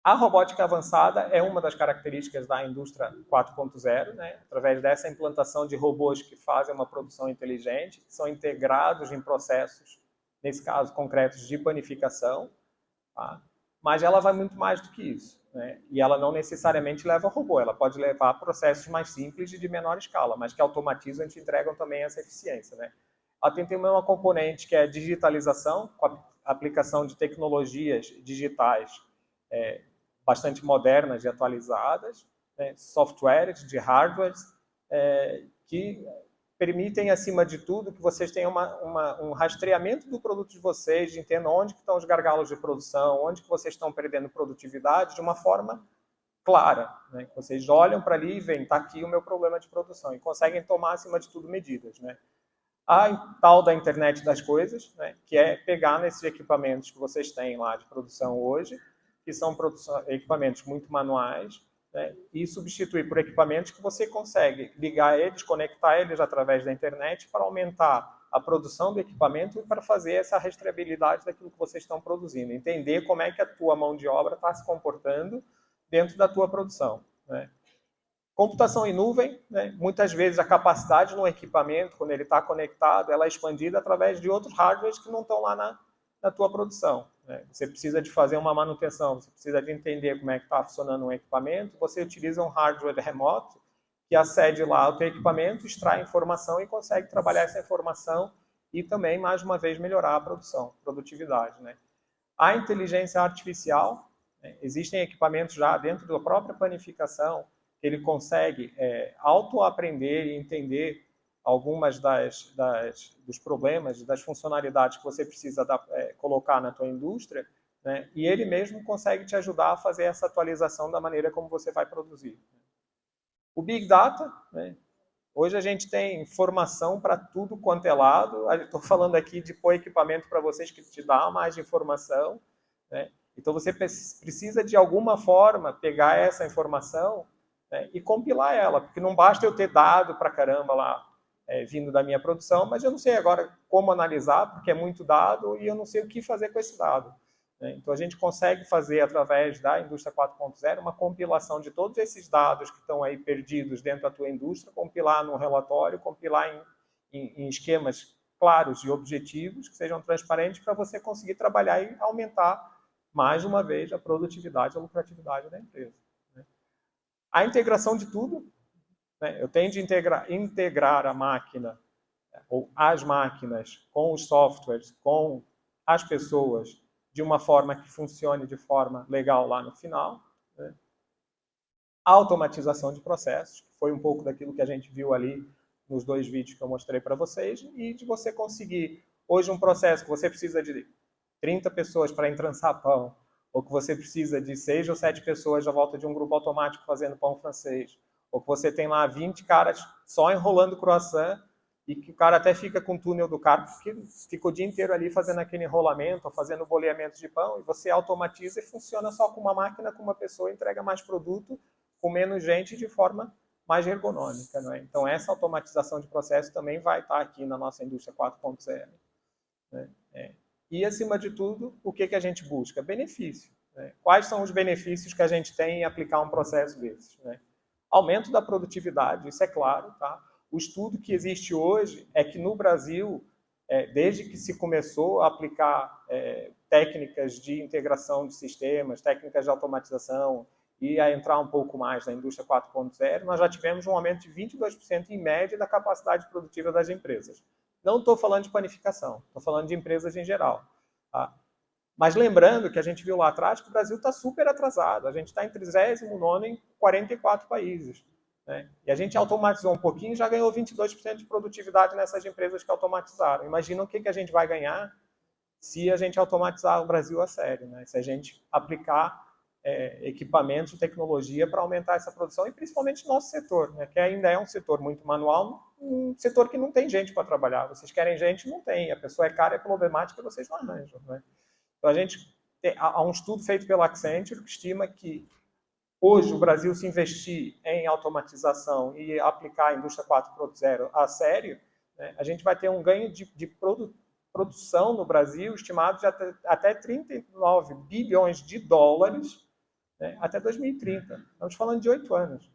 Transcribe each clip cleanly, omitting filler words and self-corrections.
A robótica avançada é uma das características da indústria 4.0, né? Através dessa implantação de robôs que fazem uma produção inteligente, que são integrados em processos, nesse caso concretos de panificação, tá? Mas ela vai muito mais do que isso, né? E ela não necessariamente leva robô, ela pode levar processos mais simples e de menor escala, mas que automatizam e te entregam também essa eficiência, né? Ela tem também uma componente que é a digitalização, com a aplicação de tecnologias digitais bastante modernas e atualizadas, né? Softwares, de hardwares, que permitem, acima de tudo, que vocês tenham um rastreamento do produto de vocês, entendam onde que estão os gargalos de produção, onde que vocês estão perdendo produtividade, de uma forma clara, né? Vocês olham para ali e veem, está aqui o meu problema de produção, e conseguem tomar, acima de tudo, medidas, né? A tal da internet das coisas, né? Que é pegar nesses equipamentos que vocês têm lá de produção hoje, que são equipamentos muito manuais, né? E substituir por equipamentos que você consegue ligar eles, conectar eles através da internet para aumentar a produção do equipamento e para fazer essa rastreabilidade daquilo que vocês estão produzindo. Entender como é que a tua mão de obra está se comportando dentro da tua produção, né? Computação em nuvem, né? Muitas vezes a capacidade no equipamento, quando ele está conectado, ela é expandida através de outros hardwares que não estão lá na tua produção, né? Você precisa de fazer uma manutenção, você precisa de entender como é que está funcionando um equipamento, você utiliza um hardware remoto que acede lá ao teu equipamento, extrai informação e consegue trabalhar essa informação e também, mais uma vez, melhorar a produtividade, né? A inteligência artificial, né? Existem equipamentos já dentro da própria panificação que ele consegue autoaprender e entender algumas dos problemas, das funcionalidades que você precisa colocar na tua indústria, né? E ele mesmo consegue te ajudar a fazer essa atualização da maneira como você vai produzir. O Big Data, né? Hoje a gente tem informação para tudo quanto é lado. Estou falando aqui de pôr equipamento para vocês que te dá mais informação, né? Então você precisa de alguma forma pegar essa informação, né, e compilar ela, porque não basta eu ter dado para caramba lá vindo da minha produção, mas eu não sei agora como analisar, porque é muito dado e eu não sei o que fazer com esse dado, né? Então a gente consegue fazer através da indústria 4.0 uma compilação de todos esses dados que estão aí perdidos dentro da tua indústria, compilar num relatório, compilar em esquemas claros e objetivos que sejam transparentes para você conseguir trabalhar e aumentar mais uma vez a produtividade e a lucratividade da empresa. A integração de tudo, né? Eu tenho de integrar a máquina, ou as máquinas, com os softwares, com as pessoas, de uma forma que funcione de forma legal lá no final, né? A automatização de processos, que foi um pouco daquilo que a gente viu ali nos 2 vídeos que eu mostrei para vocês, e de você conseguir, hoje, um processo que você precisa de 30 pessoas para entrançar pão, ou que você precisa de 6 ou 7 pessoas à volta de um grupo automático fazendo pão francês, ou que você tem lá 20 caras só enrolando croissant, e que o cara até fica com o túnel do carro, porque fica o dia inteiro ali fazendo aquele enrolamento, ou fazendo boleamento de pão, e você automatiza e funciona só com uma máquina, com uma pessoa, entrega mais produto, com menos gente, de forma mais ergonômica, não é? Então essa automatização de processo também vai estar aqui na nossa indústria 4.0, né? E, acima de tudo, o que a gente busca? Benefício, né? Quais são os benefícios que a gente tem em aplicar um processo desses, né? Aumento da produtividade, isso é claro, tá? O estudo que existe hoje é que no Brasil, desde que se começou a aplicar técnicas de integração de sistemas, técnicas de automatização e a entrar um pouco mais na indústria 4.0, nós já tivemos um aumento de 22% em média da capacidade produtiva das empresas. Não estou falando de panificação, estou falando de empresas em geral, tá? Mas lembrando que a gente viu lá atrás que o Brasil está super atrasado. A gente está em 39º em 44 países, né? E a gente automatizou um pouquinho e já ganhou 22% de produtividade nessas empresas que automatizaram. Imagina o que a gente vai ganhar se a gente automatizar o Brasil a sério, né? Se a gente aplicar equipamentos e tecnologia para aumentar essa produção, e principalmente no nosso setor, né? Que ainda é um setor muito manual, um setor que não tem gente para trabalhar. Vocês querem gente? Não tem. A pessoa é cara, é problemática, vocês não arranjam, né? Então, há um estudo feito pela Accenture que estima que hoje o Brasil, se investir em automatização e aplicar a indústria 4.0 a sério, né, a gente vai ter um ganho de produção no Brasil estimado de até 39 bilhões de dólares né, até 2030. Estamos falando de 8 anos.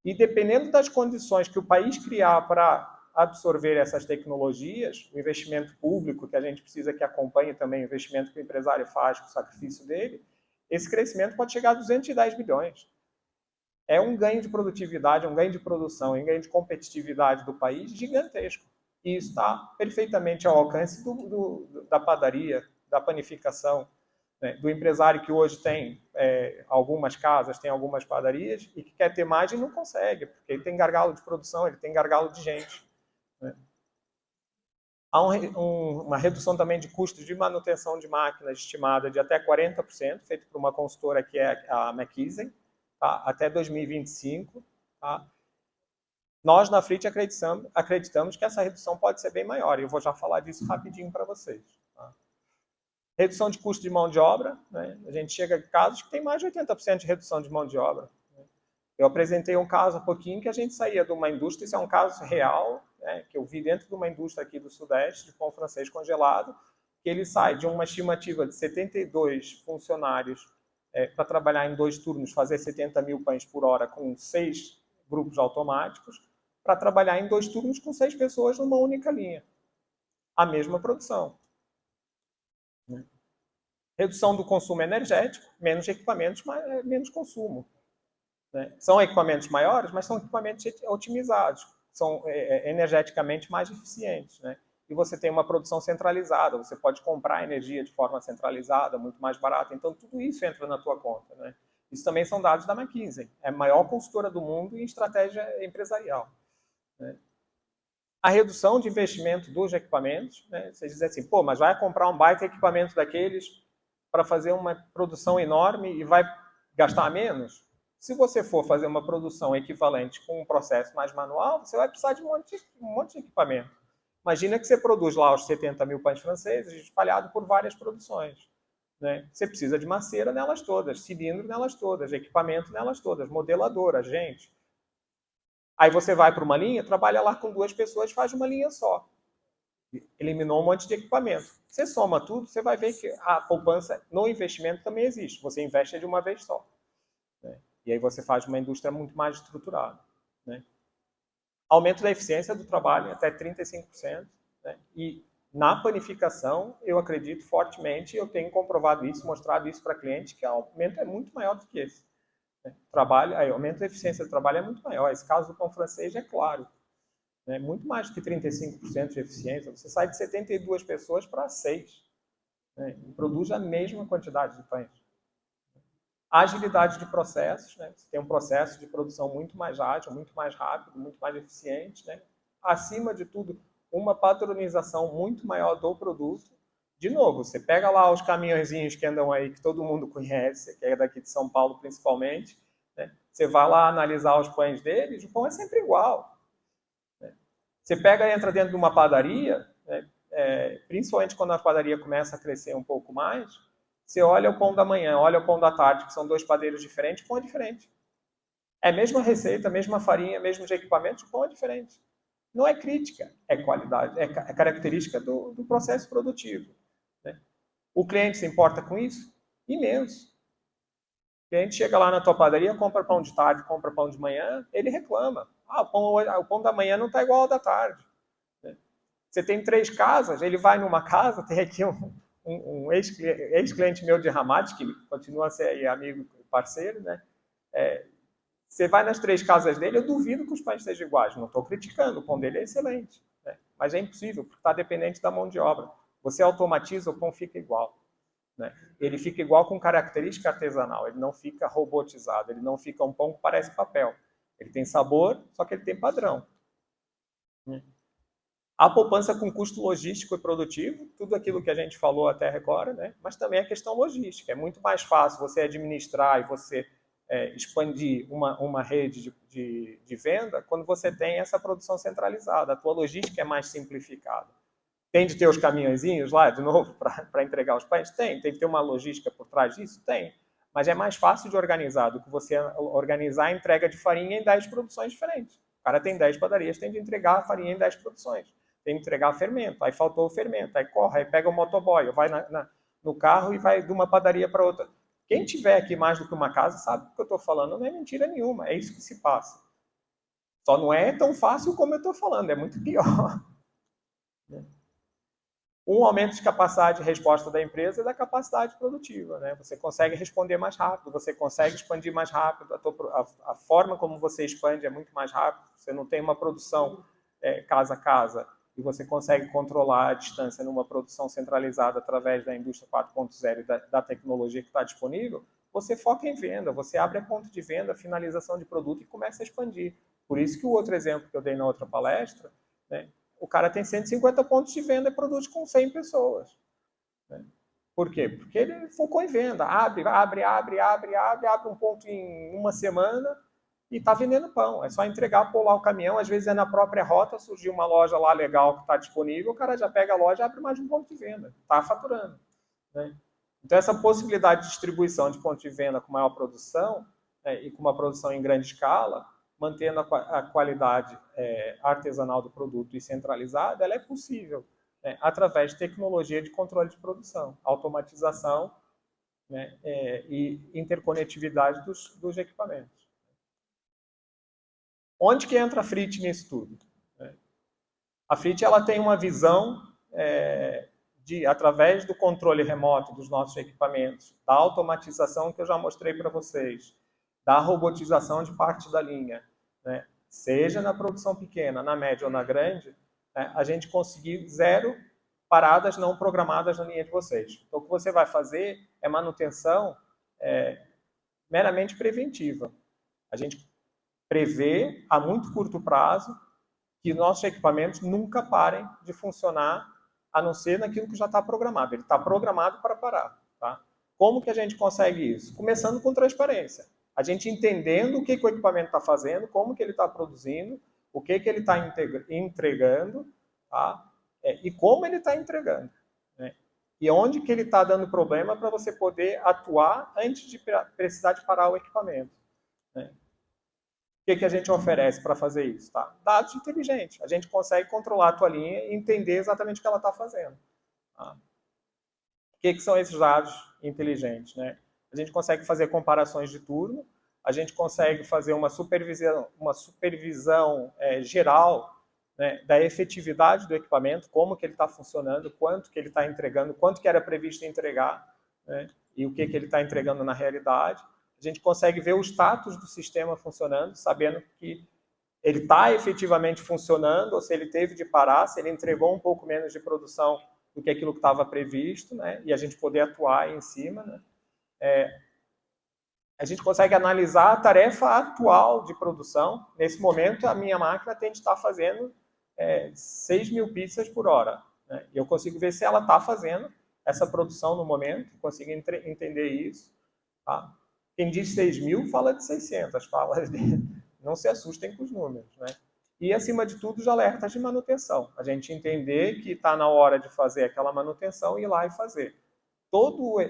E dependendo das condições que o país criar para absorver essas tecnologias, o investimento público que a gente precisa que acompanhe também o investimento que o empresário faz com o sacrifício dele, esse crescimento pode chegar a 210 bilhões. É um ganho de produtividade, um ganho de produção, um ganho de competitividade do país gigantesco. E isso está perfeitamente ao alcance da padaria, da panificação, né, do empresário que hoje tem algumas casas, tem algumas padarias e que quer ter mais e não consegue, porque ele tem gargalo de produção, ele tem gargalo de gente. Né? Há uma redução também de custos de manutenção de máquinas estimada de até 40%, feito por uma consultora que é a McKinsey, tá? Até 2025. Tá? Nós, na Fleet, acreditamos que essa redução pode ser bem maior, e eu vou já falar disso rapidinho para vocês. Tá? Redução de custo de mão de obra, né? A gente chega a casos que tem mais de 80% de redução de mão de obra. Eu apresentei um caso há pouquinho que a gente saía de uma indústria, isso é um caso real, né, que eu vi dentro de uma indústria aqui do Sudeste, de pão francês congelado, que ele sai de uma estimativa de 72 funcionários para trabalhar em 2 turnos, fazer 70 mil pães por hora com 6 grupos automáticos, para trabalhar em 2 turnos com 6 pessoas numa única linha. A mesma produção. Redução do consumo energético, menos equipamentos, menos consumo. Né? São equipamentos maiores, mas são equipamentos otimizados, são energeticamente mais eficientes. Né? E você tem uma produção centralizada, você pode comprar energia de forma centralizada, muito mais barata, então tudo isso entra na tua conta. Né? Isso também são dados da McKinsey, é a maior consultora do mundo em estratégia empresarial. Né? A redução de investimento dos equipamentos, né? Você diz assim, pô, mas vai comprar um baita equipamento daqueles para fazer uma produção enorme e vai gastar menos? Se você for fazer uma produção equivalente com um processo mais manual, você vai precisar de um monte de equipamento. Imagina que você produz lá os 70 mil pães franceses espalhados por várias produções. Né? Você precisa de maceira nelas todas, cilindro nelas todas, equipamento nelas todas, modeladora, gente. Aí você vai para uma linha, trabalha lá com 2 pessoas, faz uma linha só. Eliminou um monte de equipamento. Você soma tudo, você vai ver que a poupança no investimento também existe. Você investe de uma vez só. Né? E aí você faz uma indústria muito mais estruturada. Né? Aumento da eficiência do trabalho até 35%. Né? E na panificação, eu acredito fortemente, eu tenho comprovado isso, mostrado isso para clientes, que o aumento é muito maior do que esse. Né? O aumento da eficiência do trabalho é muito maior. Esse caso do pão francês é claro. Né? Muito mais do que 35% de eficiência. Você sai de 72 pessoas para 6. Né? E produz a mesma quantidade de pães. Agilidade de processos, né? Você tem um processo de produção muito mais ágil, muito mais rápido, muito mais eficiente. Né? Acima de tudo, uma padronização muito maior do produto. De novo, você pega lá os caminhõezinhos que andam aí, que todo mundo conhece, que é daqui de São Paulo principalmente, né? Você vai lá analisar os pães deles, o pão é sempre igual. Né? Você pega e entra dentro de uma padaria, né? Principalmente quando a padaria começa a crescer um pouco mais, você olha o pão da manhã, olha o pão da tarde, que são 2 padeiros diferentes, o pão é diferente. É a mesma receita, a mesma farinha, mesmos equipamentos, o pão é diferente. Não é crítica, é qualidade, é característica do processo produtivo. Né? O cliente se importa com isso? Imenso. O cliente chega lá na tua padaria, compra pão de tarde, compra pão de manhã, ele reclama. O pão da manhã não está igual ao da tarde. Né? Você tem 3 casas, ele vai numa casa, tem aqui um ex-cliente meu de Ramad, que continua a ser amigo e parceiro, né? Você vai nas 3 casas dele, eu duvido que os pães sejam iguais. Não estou criticando, o pão dele é excelente. Né? Mas é impossível, porque está dependente da mão de obra. Você automatiza, o pão fica igual. Né? Ele fica igual com característica artesanal, ele não fica robotizado, ele não fica um pão que parece papel. Ele tem sabor, só que ele tem padrão. Né? A poupança com custo logístico e produtivo, tudo aquilo que a gente falou até agora, né? Mas também a questão logística. É muito mais fácil você administrar e você expandir uma rede de venda quando você tem essa produção centralizada. A tua logística é mais simplificada. Tem de ter os caminhõezinhos lá, de novo, para entregar os pães? Tem de ter uma logística por trás disso? Tem. Mas é mais fácil de organizar do que você organizar a entrega de farinha em 10 produções diferentes. O cara tem 10 padarias, tem de entregar a farinha em 10 produções. Tem de entregar fermento, aí faltou o fermento, aí corre, aí pega o motoboy, vai no carro e vai de uma padaria para outra. Quem tiver aqui mais do que uma casa sabe o que eu estou falando, não é mentira nenhuma, é isso que se passa. Só não é tão fácil como eu estou falando, é muito pior. Um aumento de capacidade de resposta da empresa e da capacidade produtiva, né? Você consegue responder mais rápido, você consegue expandir mais rápido, a forma como você expande é muito mais rápido, você não tem uma produção casa a casa, e você consegue controlar a distância numa produção centralizada através da indústria 4.0 e da tecnologia que está disponível, você foca em venda, você abre a ponto de venda, finalização de produto e começa a expandir. Por isso que o outro exemplo que eu dei na outra palestra, né, o cara tem 150 pontos de venda e produz com 100 pessoas. Né? Por quê? Porque ele focou em venda. Abre um ponto em uma semana e está vendendo pão. É só entregar, pular o caminhão. Às vezes é na própria rota, surgiu uma loja lá legal que está disponível, o cara já pega a loja e abre mais um ponto de venda. Está faturando. Né? Então, essa possibilidade de distribuição de ponto de venda com maior produção e com uma produção em grande escala, mantendo a qualidade artesanal do produto e centralizada, ela é possível através de tecnologia de controle de produção, automatização, né, e interconectividade dos equipamentos. Onde que entra a FRIT nisso tudo? A FRIT ela tem uma visão através do controle remoto dos nossos equipamentos, da automatização que eu já mostrei para vocês, da robotização de parte da linha, né? Seja na produção pequena, na média ou na grande, né, a gente conseguir 0 paradas não programadas na linha de vocês. Então, o que você vai fazer é manutenção meramente preventiva. A gente prevê a muito curto prazo que nossos equipamentos nunca parem de funcionar, a não ser naquilo que já está programado. Ele está programado para parar. Tá? Como que a gente consegue isso? Começando com transparência. A gente entendendo o que o equipamento está fazendo, como que ele está produzindo, o que ele está entregando, tá? E como ele está entregando. Né? E onde que ele está dando problema para você poder atuar antes de precisar de parar o equipamento. Né? O que a gente oferece para fazer isso? Tá? Dados inteligentes. A gente consegue controlar a tua linha e entender exatamente o que ela está fazendo. Tá? O que são esses dados inteligentes? Né? A gente consegue fazer comparações de turno, a gente consegue fazer uma supervisão geral, né, da efetividade do equipamento, como que ele está funcionando, quanto que ele está entregando, quanto que era previsto entregar, né, e o que ele está entregando na realidade. A gente consegue ver o status do sistema funcionando, sabendo que ele está efetivamente funcionando, ou se ele teve de parar, se ele entregou um pouco menos de produção do que aquilo que estava previsto, né, e a gente poder atuar em cima. Né. A gente consegue analisar a tarefa atual de produção. Nesse momento, a minha máquina tem de estar fazendo 6.000 pizzas por hora. Né? E eu consigo ver se ela está fazendo essa produção no momento, consigo entender isso. Tá? Quem diz 6.000 fala de 600, não se assustem com os números. Né? E, acima de tudo, os alertas de manutenção. A gente entender que está na hora de fazer aquela manutenção e ir lá e fazer.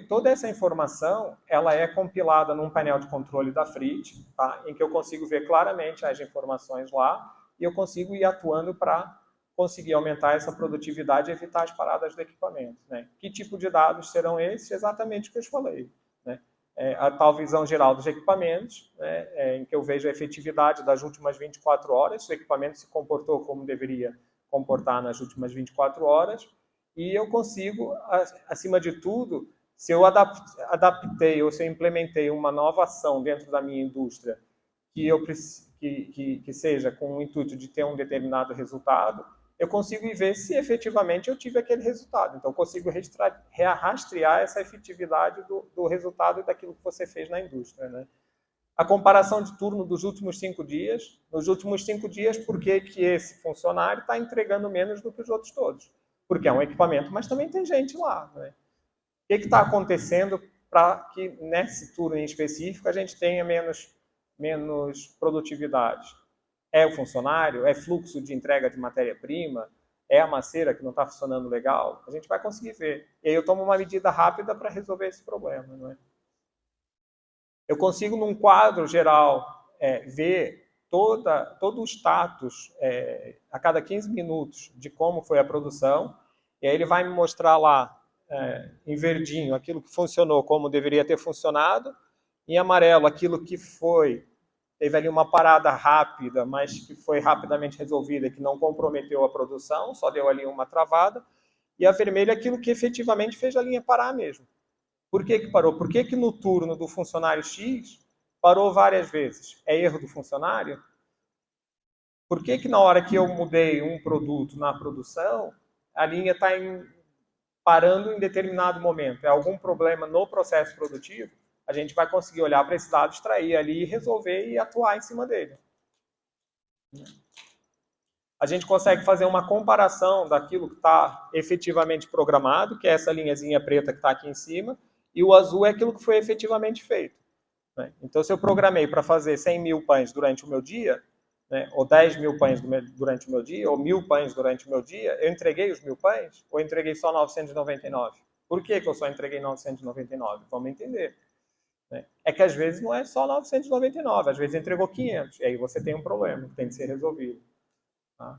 Toda essa informação ela é compilada num painel de controle da FRIT, tá? Em que eu consigo ver claramente as informações lá e eu consigo ir atuando para conseguir aumentar essa produtividade e evitar as paradas do equipamento. Né? Que tipo de dados serão esses? Exatamente o que eu falei. Né? A tal visão geral dos equipamentos, né? Em que eu vejo a efetividade das últimas 24 horas, se o equipamento se comportou como deveria comportar nas últimas 24 horas, e eu consigo, acima de tudo, se eu adaptei ou se eu implementei uma nova ação dentro da minha indústria que seja com o intuito de ter um determinado resultado, eu consigo ver se efetivamente eu tive aquele resultado. Então, eu consigo rastrear essa efetividade do resultado daquilo que você fez na indústria. Né? A comparação de turno dos últimos 5 dias. Nos últimos 5 dias, por que esse funcionário está entregando menos do que os outros todos? Porque é um equipamento, mas também tem gente lá. Né? O que está acontecendo para que nesse turno em específico a gente tenha menos produtividade? É o funcionário? É fluxo de entrega de matéria-prima? É a maceira que não está funcionando legal? A gente vai conseguir ver. E aí eu tomo uma medida rápida para resolver esse problema. Não é? Eu consigo, num quadro geral, ver todo o status a cada 15 minutos de como foi a produção, e aí ele vai me mostrar lá em verdinho, aquilo que funcionou como deveria ter funcionado, em amarelo, aquilo que teve ali uma parada rápida, mas que foi rapidamente resolvida, que não comprometeu a produção, só deu ali uma travada, e a vermelha, aquilo que efetivamente fez a linha parar mesmo. Por que parou? Por que no turno do funcionário X parou várias vezes? É erro do funcionário? Por que na hora que eu mudei um produto na produção, a linha está parando em determinado momento? É algum problema no processo produtivo? A gente vai conseguir olhar para esse dado, extrair ali, resolver e atuar em cima dele. A gente consegue fazer uma comparação daquilo que está efetivamente programado, que é essa linhazinha preta que está aqui em cima, e o azul é aquilo que foi efetivamente feito. Então, se eu programei para fazer 100 mil pães durante o meu dia, ou 10 mil pães durante o meu dia, ou 1.000 pães durante o meu dia, eu entreguei os 1.000 pães ou eu entreguei só 999? Por que eu só entreguei 999? Vamos entender. É que às vezes não é só 999, às vezes entregou 500, e aí você tem um problema que tem que ser resolvido. Tá?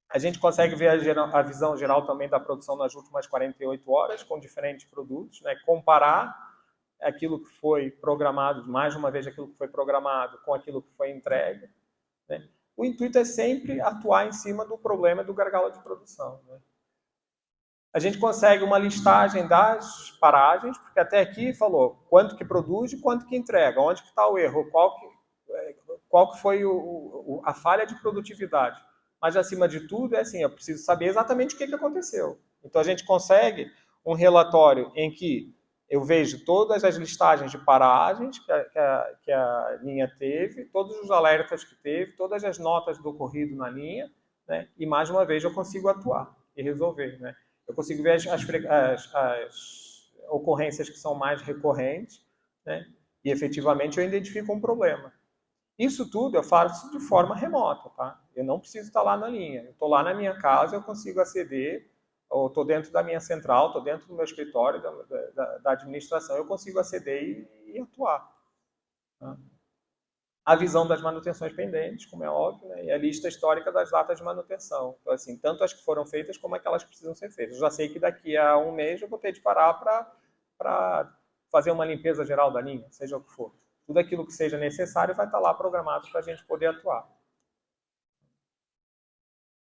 A gente consegue ver a visão geral também da produção nas últimas 48 horas, com diferentes produtos, comparar aquilo que foi programado, mais uma vez aquilo que foi programado com aquilo que foi entregue. O intuito é sempre atuar em cima do problema do gargalo de produção. A gente consegue uma listagem das paragens, porque até aqui falou quanto que produz e quanto que entrega, onde que está o erro, qual que foi a falha de produtividade. Mas, acima de tudo, é assim, eu preciso saber exatamente o que aconteceu. Então, a gente consegue um relatório em que eu vejo todas as listagens de paragens que a linha teve, todos os alertas que teve, todas as notas do ocorrido na linha, e, mais uma vez, eu consigo atuar e resolver. Eu consigo ver as ocorrências que são mais recorrentes, e, efetivamente, eu identifico um problema. Isso tudo eu faço de forma remota, tá? Eu não preciso estar lá na linha. Eu estou lá na minha casa, eu consigo aceder, ou estou dentro da minha central, estou dentro do meu escritório, da administração, eu consigo aceder e atuar. Tá? A visão das manutenções pendentes, como é óbvio, e a lista histórica das datas de manutenção. Então, assim, tanto as que foram feitas como aquelas que precisam ser feitas. Eu já sei que daqui a um mês eu vou ter de parar para fazer uma limpeza geral da linha, seja o que for. Tudo aquilo que seja necessário vai estar lá programado para a gente poder atuar.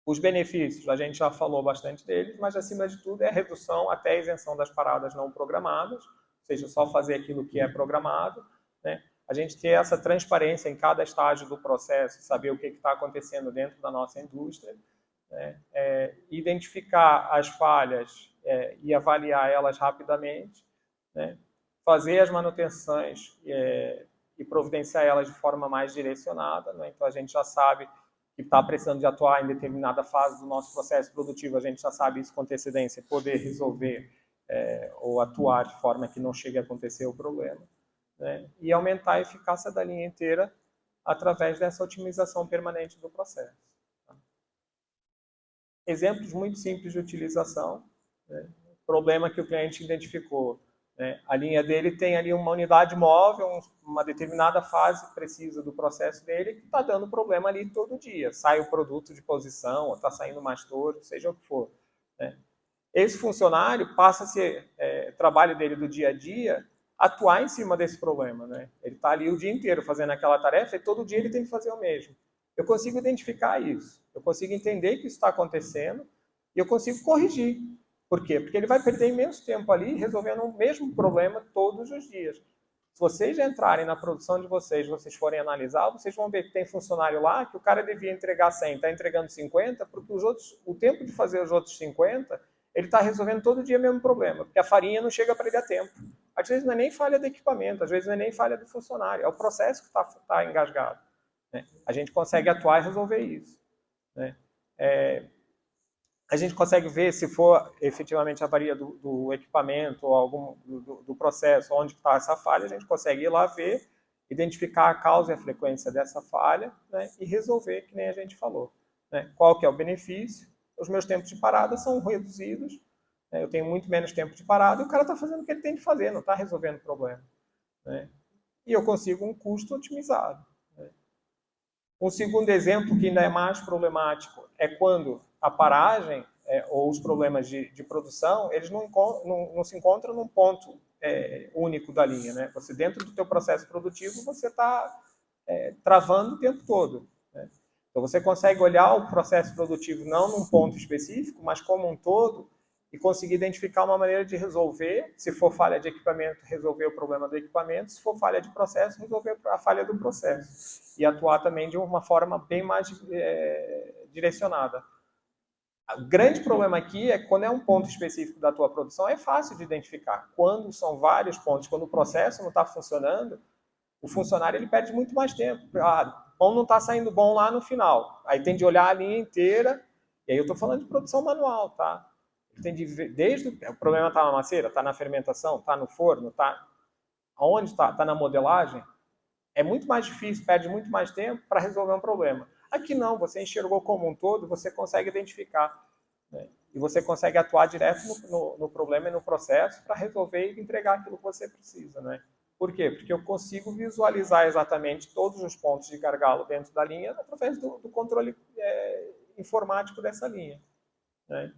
Os benefícios, a gente já falou bastante deles, mas acima de tudo é a redução até a isenção das paradas não programadas, ou seja, só fazer aquilo que é programado. A gente ter essa transparência em cada estágio do processo, saber o que está acontecendo dentro da nossa indústria, identificar as falhas e avaliar elas rapidamente, fazer as manutenções e providenciar elas de forma mais direcionada. Então, a gente já sabe que está precisando de atuar em determinada fase do nosso processo produtivo, a gente já sabe isso com antecedência, poder resolver ou atuar de forma que não chegue a acontecer o problema. E aumentar a eficácia da linha inteira através dessa otimização permanente do processo. Exemplos muito simples de utilização. Problema que o cliente identificou. A linha dele tem ali uma unidade móvel, uma determinada fase precisa do processo dele, que está dando problema ali todo dia. Sai o produto de posição, ou está saindo mais torto, seja o que for. Esse funcionário passa a ser trabalho dele do dia a dia, atuar em cima desse problema. Ele está ali o dia inteiro fazendo aquela tarefa e todo dia ele tem que fazer o mesmo. Eu consigo identificar isso, eu consigo entender que isso está acontecendo e eu consigo corrigir. Por quê? Porque ele vai perder imenso tempo ali resolvendo o mesmo problema todos os dias. Se vocês entrarem na produção de vocês forem analisar, vocês vão ver que tem funcionário lá que o cara devia entregar 100, está entregando 50, porque o tempo de fazer os outros 50, ele está resolvendo todo dia o mesmo problema, porque a farinha não chega para ele a tempo. Às vezes não é nem falha do equipamento, às vezes não é nem falha do funcionário, é o processo que está engasgado. A gente consegue atuar e resolver isso. A gente consegue ver se for efetivamente a avaria do equipamento ou algum do processo, onde está essa falha, a gente consegue ir lá ver, identificar a causa e a frequência dessa falha, e resolver, que nem a gente falou. Qual que é o benefício? Os meus tempos de parada são reduzidos, eu tenho muito menos tempo de parada e o cara está fazendo o que ele tem que fazer, não está resolvendo o problema. E eu consigo um custo otimizado. Um segundo exemplo, que ainda é mais problemático, é quando a paragem ou os problemas de produção, eles não se encontram num ponto único da linha, né? Você, dentro do teu processo produtivo, você está travando o tempo todo, né? Então, você consegue olhar o processo produtivo não num ponto específico, mas como um todo, e conseguir identificar uma maneira de resolver, se for falha de equipamento, resolver o problema do equipamento, se for falha de processo, resolver a falha do processo. E atuar também de uma forma bem mais direcionada. O grande problema aqui é que quando é um ponto específico da tua produção, é fácil de identificar. Quando são vários pontos, quando o processo não está funcionando, o funcionário ele perde muito mais tempo. O pão não está saindo bom lá no final. Aí tem de olhar a linha inteira, e aí eu estou falando de produção manual, tá? Tem de ver, desde o problema está na maceira, está na fermentação, está no forno, está aonde está? Está na modelagem. É muito mais difícil, perde muito mais tempo para resolver um problema. Aqui não, você enxergou como um todo, você consegue identificar, né? E você consegue atuar direto no problema e no processo para resolver e entregar aquilo que você precisa, né? Por quê? Porque eu consigo visualizar exatamente todos os pontos de gargalo dentro da linha através do controle informático dessa linha, né?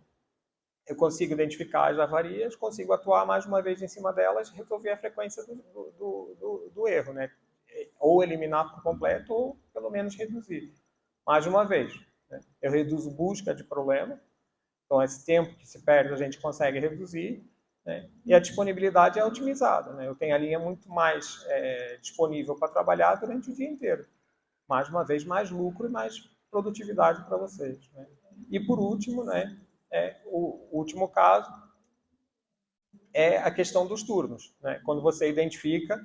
Eu consigo identificar as avarias, consigo atuar mais uma vez em cima delas e resolver a frequência do erro, né? Ou eliminar por completo, ou pelo menos reduzir. Mais uma vez, né? Eu reduzo busca de problema, então esse tempo que se perde a gente consegue reduzir, né? E a disponibilidade é otimizada, né? Eu tenho a linha muito mais disponível para trabalhar durante o dia inteiro. Mais uma vez, mais lucro e mais produtividade para vocês, né? E por último, né? O último caso é a questão dos turnos, né? Quando você identifica,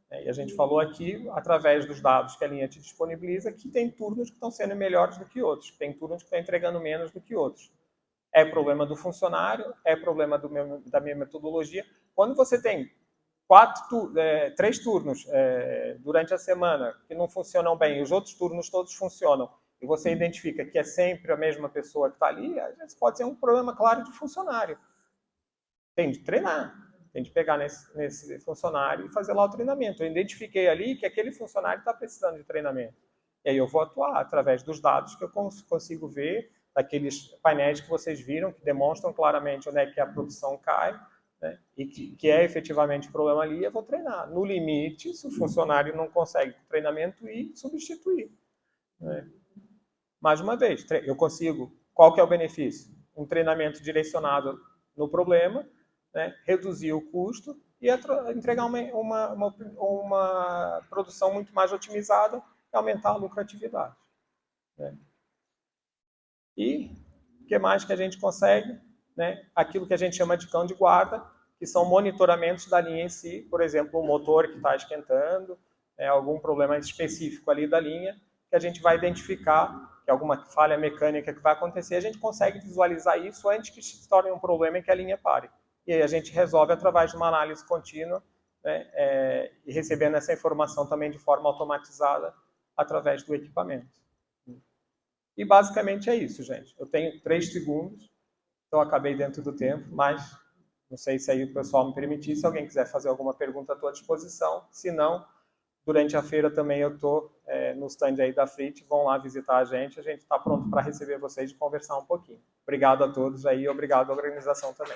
né, e a gente falou aqui, através dos dados que a linha te disponibiliza, que tem turnos que estão sendo melhores do que outros, tem turnos que estão entregando menos do que outros. É problema do funcionário, é problema da minha metodologia. Quando você tem 3 turnos durante a semana que não funcionam bem, e os outros turnos todos funcionam, e você identifica que é sempre a mesma pessoa que está ali, às vezes pode ser um problema claro de funcionário. Tem de treinar, tem de pegar nesse funcionário e fazer lá o treinamento. Eu identifiquei ali que aquele funcionário está precisando de treinamento. E aí eu vou atuar através dos dados que eu consigo ver, daqueles painéis que vocês viram, que demonstram claramente onde é que a produção cai, né, e que é efetivamente o problema ali, eu vou treinar. No limite, se o funcionário não consegue treinamento, ir substituir, né? Mais uma vez, eu consigo, qual que é o benefício? Um treinamento direcionado no problema, né, reduzir o custo e entregar uma produção muito mais otimizada e aumentar a lucratividade, né? E o que mais que a gente consegue? Né? Aquilo que a gente chama de cão de guarda, que são monitoramentos da linha em si, por exemplo, um motor que está esquentando, algum problema específico ali da linha, que a gente vai identificar que alguma falha mecânica que vai acontecer, a gente consegue visualizar isso antes que se torne um problema e que a linha pare. E aí a gente resolve através de uma análise contínua, né, e recebendo essa informação também de forma automatizada através do equipamento. E basicamente é isso, gente. Eu tenho 3 segundos, então acabei dentro do tempo, mas não sei se aí o pessoal me permitir. Se alguém quiser fazer alguma pergunta, à tua disposição. Se não, durante a feira também eu estou no stand aí da Frit, vão lá visitar a gente está pronto para receber vocês e conversar um pouquinho. Obrigado a todos aí, obrigado à organização também.